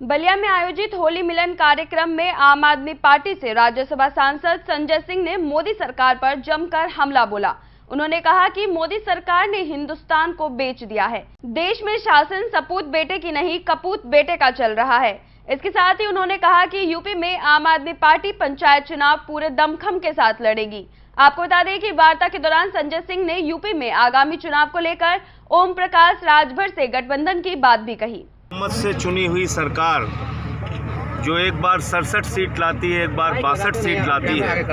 बलिया में आयोजित होली मिलन कार्यक्रम में आम आदमी पार्टी से राज्यसभा सांसद संजय सिंह ने मोदी सरकार पर जमकर हमला बोला। उन्होंने कहा कि मोदी सरकार ने हिंदुस्तान को बेच दिया है। देश में शासन सपूत बेटे की नहीं कपूत बेटे का चल रहा है। इसके साथ ही उन्होंने कहा कि यूपी में आम आदमी पार्टी पंचायत चुनाव पूरे दमखम के साथ लड़ेगी। आपको बता दें कि वार्ता के दौरान संजय सिंह ने यूपी में आगामी चुनाव को लेकर ओम प्रकाश राजभर से गठबंधन की बात भी कही। हुकूमत से चुनी हुई सरकार जो एक बार 67 सीट लाती है, एक बार 62 सीट लाती है,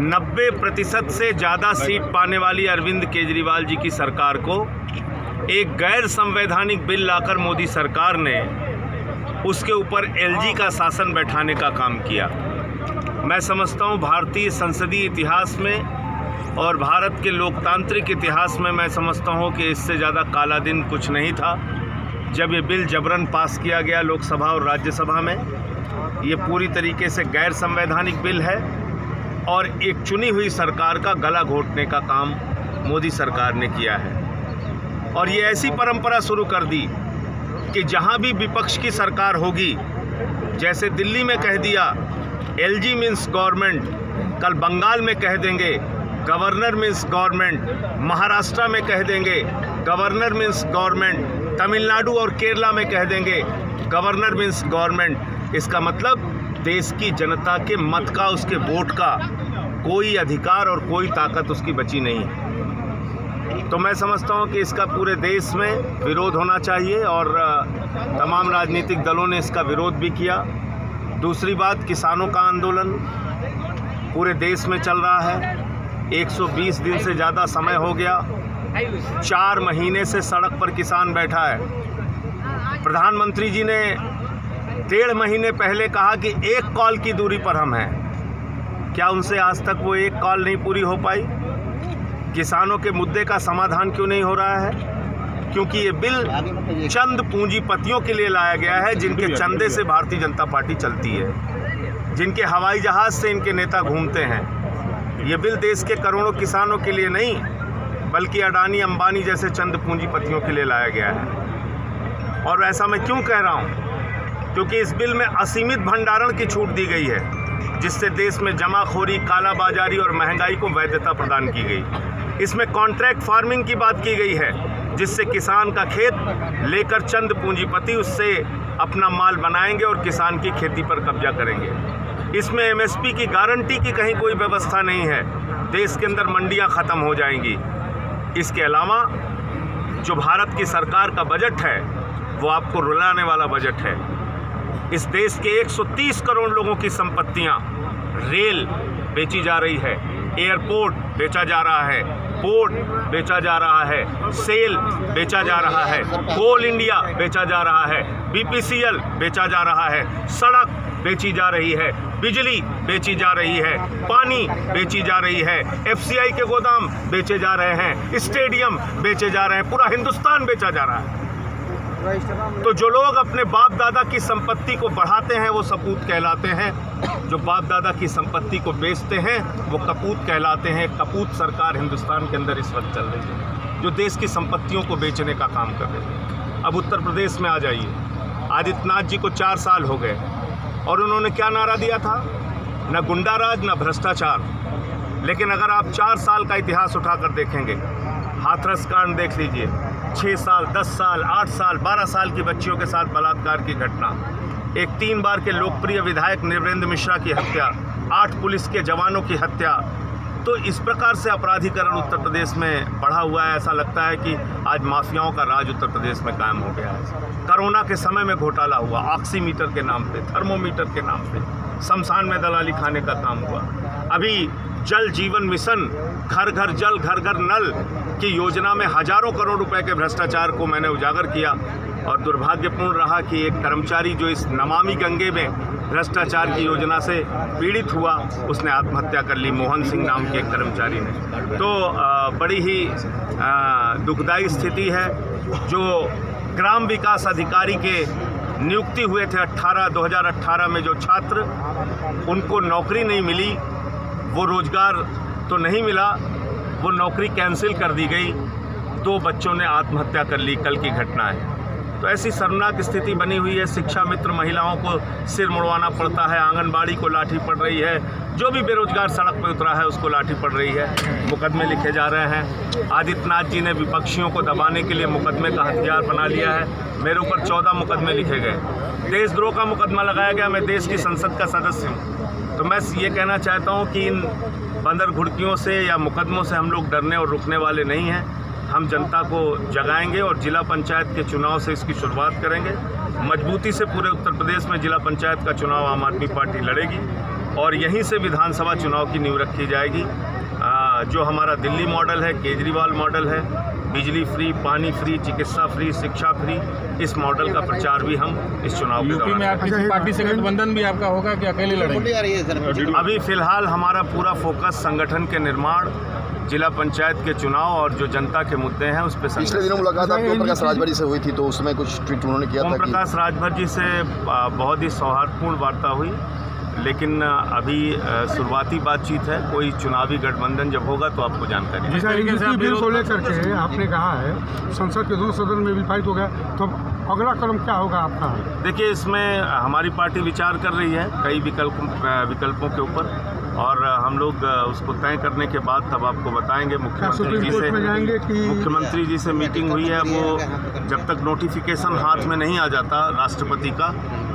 90% से ज़्यादा सीट पाने वाली अरविंद केजरीवाल जी की सरकार को एक गैर संवैधानिक बिल लाकर मोदी सरकार ने उसके ऊपर एलजी का शासन बैठाने का काम किया। मैं समझता हूँ भारतीय संसदीय इतिहास में और भारत के लोकतांत्रिक इतिहास में मैं समझता हूँ कि इससे ज़्यादा काला दिन कुछ नहीं था जब ये बिल जबरन पास किया गया लोकसभा और राज्यसभा में। ये पूरी तरीके से गैर संवैधानिक बिल है और एक चुनी हुई सरकार का गला घोटने का काम मोदी सरकार ने किया है। और ये ऐसी परंपरा शुरू कर दी कि जहां भी विपक्ष की सरकार होगी, जैसे दिल्ली में कह दिया एलजी मीन्स गवर्नमेंट, कल बंगाल में कह देंगे गवर्नर मीन्स गवर्नमेंट, महाराष्ट्र में कह देंगे गवर्नर मीन्स गवर्नमेंट, तमिलनाडु और केरला में कह देंगे गवर्नर मीन्स गवर्नमेंट। इसका मतलब देश की जनता के मत का, उसके वोट का कोई अधिकार और कोई ताकत उसकी बची नहीं है। तो मैं समझता हूँ कि इसका पूरे देश में विरोध होना चाहिए और तमाम राजनीतिक दलों ने इसका विरोध भी किया। दूसरी बात, किसानों का आंदोलन पूरे देश में चल रहा है। 120 दिन से ज़्यादा समय हो गया, 4 महीने से सड़क पर किसान बैठा है। प्रधानमंत्री जी ने 1.5 महीने पहले कहा कि 1 कॉल की दूरी पर हम हैं। क्या उनसे आज तक वो 1 कॉल नहीं पूरी हो पाई? किसानों के मुद्दे का समाधान क्यों नहीं हो रहा है? क्योंकि ये बिल चंद पूंजीपतियों के लिए लाया गया है, जिनके चंदे से भारतीय जनता पार्टी चलती है, जिनके हवाई जहाज से इनके नेता घूमते हैं। ये बिल देश के करोड़ों किसानों के लिए नहीं, बल्कि अडानी अंबानी जैसे चंद पूंजीपतियों के लिए लाया गया है। और ऐसा मैं क्यों कह रहा हूँ? क्योंकि इस बिल में असीमित भंडारण की छूट दी गई है, जिससे देश में जमाखोरी, कालाबाजारी और महंगाई को वैधता प्रदान की गई। इसमें कॉन्ट्रैक्ट फार्मिंग की बात की गई है, जिससे किसान का खेत लेकर चंद पूंजीपति उससे अपना माल बनाएंगे और किसान की खेती पर कब्जा करेंगे। इसमें एमएसपी की गारंटी की कहीं कोई व्यवस्था नहीं है। देश के अंदर मंडियां ख़त्म हो जाएंगी। इसके अलावा जो भारत की सरकार का बजट है वो आपको रुलाने वाला बजट है। इस देश के 130 करोड़ लोगों की संपत्तियां, रेल बेची जा रही है, एयरपोर्ट बेचा जा रहा है, पोर्ट बेचा जा रहा है, सेल बेचा जा रहा है, कोल इंडिया बेचा जा रहा है, बीपीसीएल बेचा जा रहा है, सड़क बेची जा रही है, बिजली बेची जा रही है, पानी बेची जा रही है, एफसीआई के गोदाम बेचे जा रहे हैं, स्टेडियम बेचे जा रहे हैं, पूरा हिंदुस्तान बेचा जा रहा है। तो जो लोग अपने बाप दादा की संपत्ति को बढ़ाते हैं वो सपूत कहलाते हैं, जो बाप दादा की संपत्ति को बेचते हैं वो कपूत कहलाते हैं। कपूत सरकार हिंदुस्तान के अंदर इस वक्त चल रही है, जो देश की संपत्तियों को बेचने का काम कर रही है। अब उत्तर प्रदेश में आ जाइए, आदित्यनाथ जी को 4 साल हो गए और उन्होंने क्या नारा दिया था? न गुंडाराज न भ्रष्टाचार। लेकिन अगर आप 4 साल का इतिहास उठाकर देखेंगे, हाथरस कांड देख लीजिए, 6 साल, 10 साल, 8 साल, 12 साल की बच्चियों के साथ बलात्कार की घटना, एक 3 बार के लोकप्रिय विधायक निर्वेंद्र मिश्रा की हत्या, 8 पुलिस के जवानों की हत्या। तो इस प्रकार से अपराधीकरण उत्तर प्रदेश में बढ़ा हुआ है। ऐसा लगता है कि आज माफियाओं का राज उत्तर प्रदेश में कायम हो गया है। कोरोना के समय में घोटाला हुआ, ऑक्सीमीटर के नाम पे, थर्मोमीटर के नाम पे, शमशान में दलाली खाने का काम हुआ। अभी जल जीवन मिशन, घर घर जल घर घर नल की योजना में हजारों करोड़ रुपए के भ्रष्टाचार को मैंने उजागर किया। और दुर्भाग्यपूर्ण रहा कि एक कर्मचारी जो इस नमामि गंगे में भ्रष्टाचार की योजना से पीड़ित हुआ, उसने आत्महत्या कर ली, मोहन सिंह नाम के एक कर्मचारी ने। तो बड़ी ही दुखदायी स्थिति है। जो ग्राम विकास अधिकारी के नियुक्ति हुए थे 2018 में, जो छात्र, उनको नौकरी नहीं मिली, वो रोजगार तो नहीं मिला, वो नौकरी कैंसिल कर दी गई। 2 बच्चों ने आत्महत्या कर ली, कल की घटना है। तो ऐसी शर्मनाक स्थिति बनी हुई है। शिक्षा मित्र महिलाओं को सिर मुड़वाना पड़ता है, आंगनबाड़ी को लाठी पड़ रही है, जो भी बेरोजगार सड़क पर उतरा है उसको लाठी पड़ रही है, मुकदमे लिखे जा रहे हैं। आदित्यनाथ जी ने विपक्षियों को दबाने के लिए मुकदमे का हथियार बना लिया है। मेरे ऊपर 14 मुकदमे लिखे गए, देशद्रोह का मुकदमा लगाया गया। मैं देश की संसद का सदस्य हूँ। तो मैं ये कहना चाहता हूँ कि इन बंदर घुड़कियों से या मुकदमों से हम लोग डरने और रुकने वाले नहीं हैं। हम जनता को जगाएंगे और जिला पंचायत के चुनाव से इसकी शुरुआत करेंगे। मजबूती से पूरे उत्तर प्रदेश में जिला पंचायत का चुनाव आम आदमी पार्टी लड़ेगी और यहीं से विधानसभा चुनाव की नींव रखी जाएगी। जो हमारा दिल्ली मॉडल है, केजरीवाल मॉडल है, बिजली फ्री, पानी फ्री, चिकित्सा फ्री, शिक्षा फ्री, इस मॉडल का प्रचार भी हम इस चुनाव के दौरान। में आप किसी पार्टी से गठबंधन भी आपका होगा कि अकेले लड़ेंगे? अभी फिलहाल हमारा पूरा फोकस संगठन के निर्माण, जिला पंचायत के चुनाव और जो जनता के मुद्दे हैं उस पर। पिछले दिनों मुलाकात आपकी ओम प्रकाश राजभर जी से हुई थी, तो उसमें कुछ ट्वीट उन्होंने किया था। ओम प्रकाश राजभर जी से बहुत ही सौहार्दपूर्ण वार्ता हुई, लेकिन अभी शुरुआती बातचीत है। कोई चुनावी गठबंधन जब होगा तो आपको जानकारी। जिस तरीके से बिल को लेकर के आपने कहा है संसद के दोनों सदन में भी फाइट हो गया, तो अगला कदम क्या होगा आपका? देखिए, इसमें हमारी पार्टी विचार कर रही है कई विकल्पों के ऊपर, और हम लोग उसको तय करने के बाद तब आपको बताएंगे। मुख्यमंत्री जी से मीटिंग हुई है, वो जब तक नोटिफिकेशन हाथ में नहीं आ जाता राष्ट्रपति का,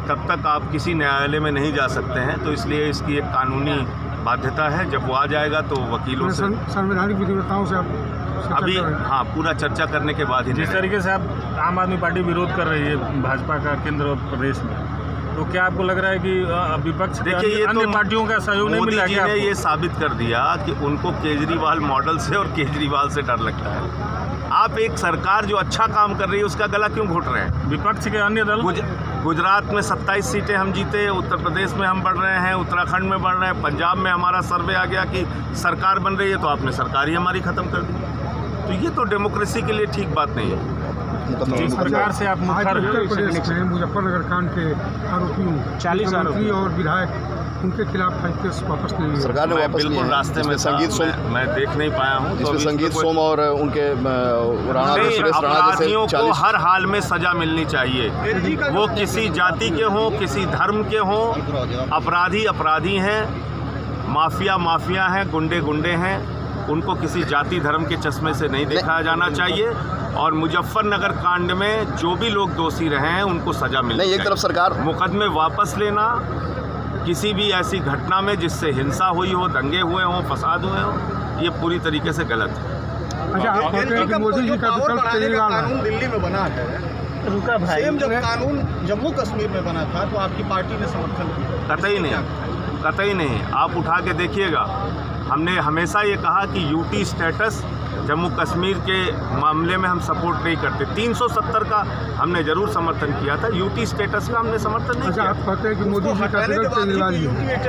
तब तक आप किसी न्यायालय में नहीं जा सकते हैं। तो इसलिए इसकी एक कानूनी बाध्यता है। जब वो आ जाएगा तो वकीलों से, संवैधानिक विधिवताओं से अभी पूरा चर्चा करने के बाद ही। जिस तरीके से आप आम आदमी पार्टी विरोध कर रही है भाजपा का केंद्र और प्रदेश में, तो क्या आपको लग रहा है कि विपक्ष देखिए अन्य पार्टियों का सहयोग नहीं मिला? मोदी जी ने ये साबित कर दिया कि उनको केजरीवाल मॉडल से और केजरीवाल से डर लगता है। आप एक सरकार जो अच्छा काम कर रही है उसका गला क्यों घोट रहे हैं? विपक्ष के अन्य दल, गुजरात में 27 सीटें हम जीते, उत्तर प्रदेश में हम बढ़ रहे हैं, उत्तराखंड में बढ़ रहे हैं, पंजाब में हमारा सर्वे आ गया कि सरकार बन रही है, तो आपने सरकार ही हमारी ख़त्म कर दी। तो ये तो डेमोक्रेसी के लिए ठीक बात नहीं है। जिस प्रकार से आप उत्तर प्रदेश में मुजफ्फरनगर कांड के आरोपियों 40 मंत्री और विधायक, उनके खिलाफ केस वापस ले लिया सरकार ने। वापस बिल्कुल रास्ते में संगीत सोम मैं देख नहीं पाया हूँ। तो संगीत सोम और उनके अपराधियों को हर हाल में सजा मिलनी चाहिए। वो किसी जाति के हों, किसी धर्म के हों, अपराधी हैं, माफिया हैं, गुंडे हैं। उनको किसी जाति धर्म के चश्मे से नहीं देखा जाना चाहिए। और मुजफ्फरनगर कांड में जो भी लोग दोषी रहे हैं उनको सजा मिलनी चाहिए। एक तरफ सरकार मुकदमे वापस लेना किसी भी ऐसी घटना में जिससे हिंसा हुई हो, दंगे हुए हों, फसाद हुए हों, ये पूरी तरीके से गलत है। अच्छा, आप कहते हैं कि मोदी जी का विकल्प केजरीवाल है। कानून दिल्ली में बना है, सेम जब कानून जम्मू कश्मीर में बना था तो आपकी पार्टी ने समर्थन किया? कतई नहीं। आप उठा के देखिएगा, हमने हमेशा ये कहा कि यूटी स्टेटस जम्मू कश्मीर के मामले में हम सपोर्ट नहीं करते। 370 का हमने जरूर समर्थन किया था, यूटी स्टेटस का हमने समर्थन नहीं किया। आप कहते हैं कि मोदी जी का विकल्प केजरीवाल ही है, एक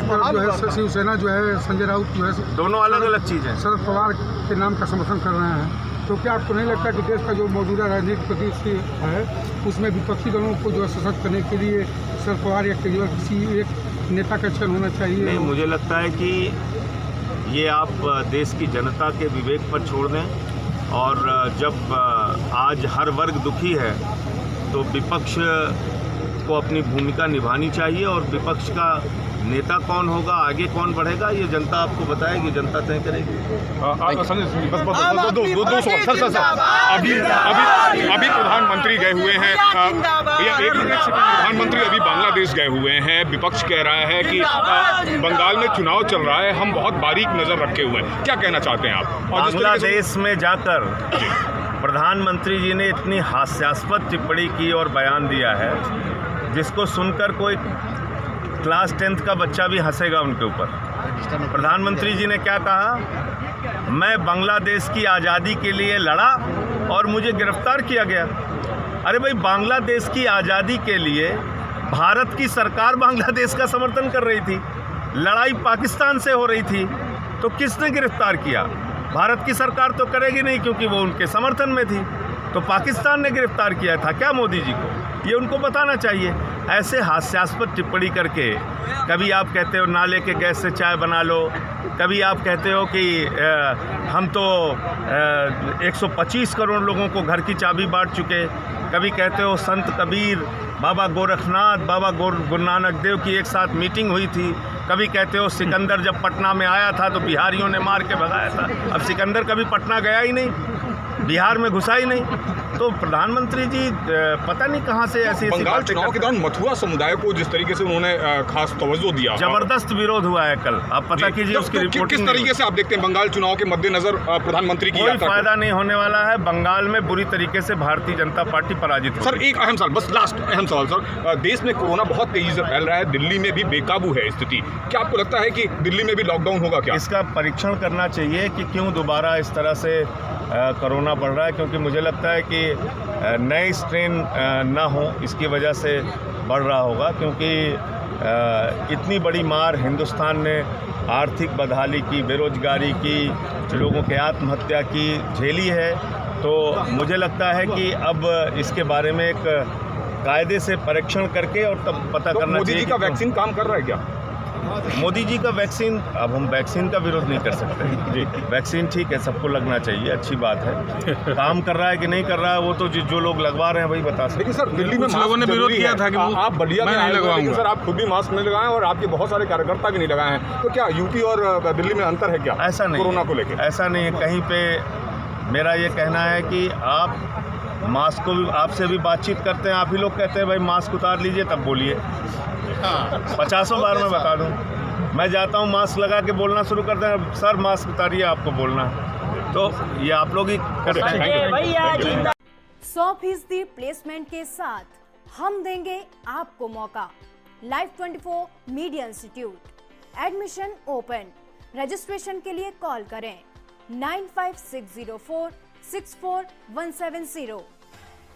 तरफ जो है शिवसेना जो है संजय राउत जो है, दोनों अलग अलग चीज़ें। शरद पवार के नाम का समर्थन कर रहे हैं। तो क्या आपको नहीं लगता कि देश का जो मौजूदा राजनीतिक परिस्थिति है उसमें विपक्षी दलों को जो है सशक्त करने के लिए शरद पवार या केजरीवाल किसी एक नेता का चयन होना चाहिए? नहीं, मुझे लगता है कि ये आप देश की जनता के विवेक पर छोड़ दें। और जब आज हर वर्ग दुखी है तो विपक्ष को अपनी भूमिका निभानी चाहिए। और विपक्ष का नेता कौन होगा, आगे कौन बढ़ेगा, ये जनता आपको बताएगी, जनता तय करेगी। अभी प्रधानमंत्री गए हुए हैं, प्रधानमंत्री अभी बांग्लादेश गए हुए हैं। विपक्ष कह रहा है कि बंगाल में चुनाव चल रहा है, हम बहुत बारीक नजर रखे हुए हैं। क्या कहना चाहते हैं आप? बांग्लादेश में जाकर प्रधानमंत्री जी ने इतनी हास्यास्पद टिप्पणी की और बयान दिया है जिसको सुनकर कोई क्लास 10th का बच्चा भी हंसेगा उनके ऊपर। प्रधानमंत्री जी ने क्या कहा? मैं बांग्लादेश की आज़ादी के लिए लड़ा और मुझे गिरफ्तार किया गया। अरे भाई, बांग्लादेश की आज़ादी के लिए भारत की सरकार बांग्लादेश का समर्थन कर रही थी, लड़ाई पाकिस्तान से हो रही थी, तो किसने गिरफ्तार किया? भारत की सरकार तो करेगी नहीं क्योंकि वो उनके समर्थन में थी। तो पाकिस्तान ने गिरफ्तार किया था क्या मोदी जी को? ये उनको बताना चाहिए। ऐसे हास्यास्पद टिप्पणी करके कभी आप कहते हो नाले के गैस से चाय बना लो, कभी आप कहते हो कि हम तो 125 करोड़ लोगों को घर की चाबी बांट चुके, कभी कहते हो संत कबीर, बाबा गोरखनाथ, बाबा गुरु नानक देव की एक साथ मीटिंग हुई थी, कभी कहते हो सिकंदर जब पटना में आया था तो बिहारियों ने मार के भगाया था। अब सिकंदर कभी पटना गया ही नहीं, बिहार में घुसा ही नहीं, तो प्रधानमंत्री जी पता नहीं कहाँ से ऐसी बंगाल चुनाव के दौरान मथुरा समुदाय को जिस तरीके से उन्होंने खास तवज्जो दिया, जबरदस्त विरोध हुआ है कल, आप पता कीजिए उसकी रिपोर्ट। किस तरीके से आप देखते हैं बंगाल चुनाव के मद्देनजर प्रधानमंत्री की कोई फायदा नहीं होने वाला है, बंगाल में बुरी तरीके से भारतीय जनता पार्टी पराजित हो। सर एक अहम सवाल, बस लास्ट अहम सवाल सर, देश में कोरोना बहुत तेजी से फैल रहा है, दिल्ली में भी बेकाबू है स्थिति, क्या आपको लगता है कि दिल्ली में भी लॉकडाउन होगा क्या? इसका परीक्षण करना चाहिए कि क्यों दोबारा इस तरह से कोरोना बढ़ रहा है, क्योंकि मुझे लगता है कि नए स्ट्रेन ना हो इसकी वजह से बढ़ रहा होगा, क्योंकि इतनी बड़ी मार हिंदुस्तान ने आर्थिक बदहाली की, बेरोजगारी की, लोगों के आत्महत्या की झेली है। तो मुझे लगता है कि अब इसके बारे में एक कायदे से परीक्षण करके और तब पता करना चाहिए। मोदी जी का वैक्सीन काम कर रहा है क्या? मोदी जी का वैक्सीन, अब हम वैक्सीन का विरोध नहीं कर सकते जी, वैक्सीन ठीक है, सबको लगना चाहिए, अच्छी बात है, काम कर रहा है कि नहीं कर रहा है वो तो जो लोग लगवा रहे हैं वही बता सकते। लेकिन सर दिल्ली में लोगों ने विरोध किया था कि आप बलिया में नहीं लगाऊंगा, सर आप खुद भी मास्क नहीं लगाए और आपके बहुत सारे कार्यकर्ता भी नहीं लगाए हैं, तो क्या यूपी और दिल्ली में अंतर है क्या? ऐसा नहीं, कोरोना को लेकर ऐसा नहीं है कहीं पे। मेरा ये कहना है कि आप मास्क को भी, आपसे भी बातचीत करते हैं, आप ही लोग कहते हैं भाई मास्क उतार लीजिए, तब बोलिए, 50 बार मैं बता दूं, मैं जाता हूं मास्क लगा के बोलना शुरू करते हैं, सर मास्क उतारिए आपको बोलना, तो ये आप लोग ही करते हैं। 100% प्लेसमेंट के साथ हम देंगे आपको मौका। Live 24 media institute, admission open, registration के लिए कॉल करें 9560464170।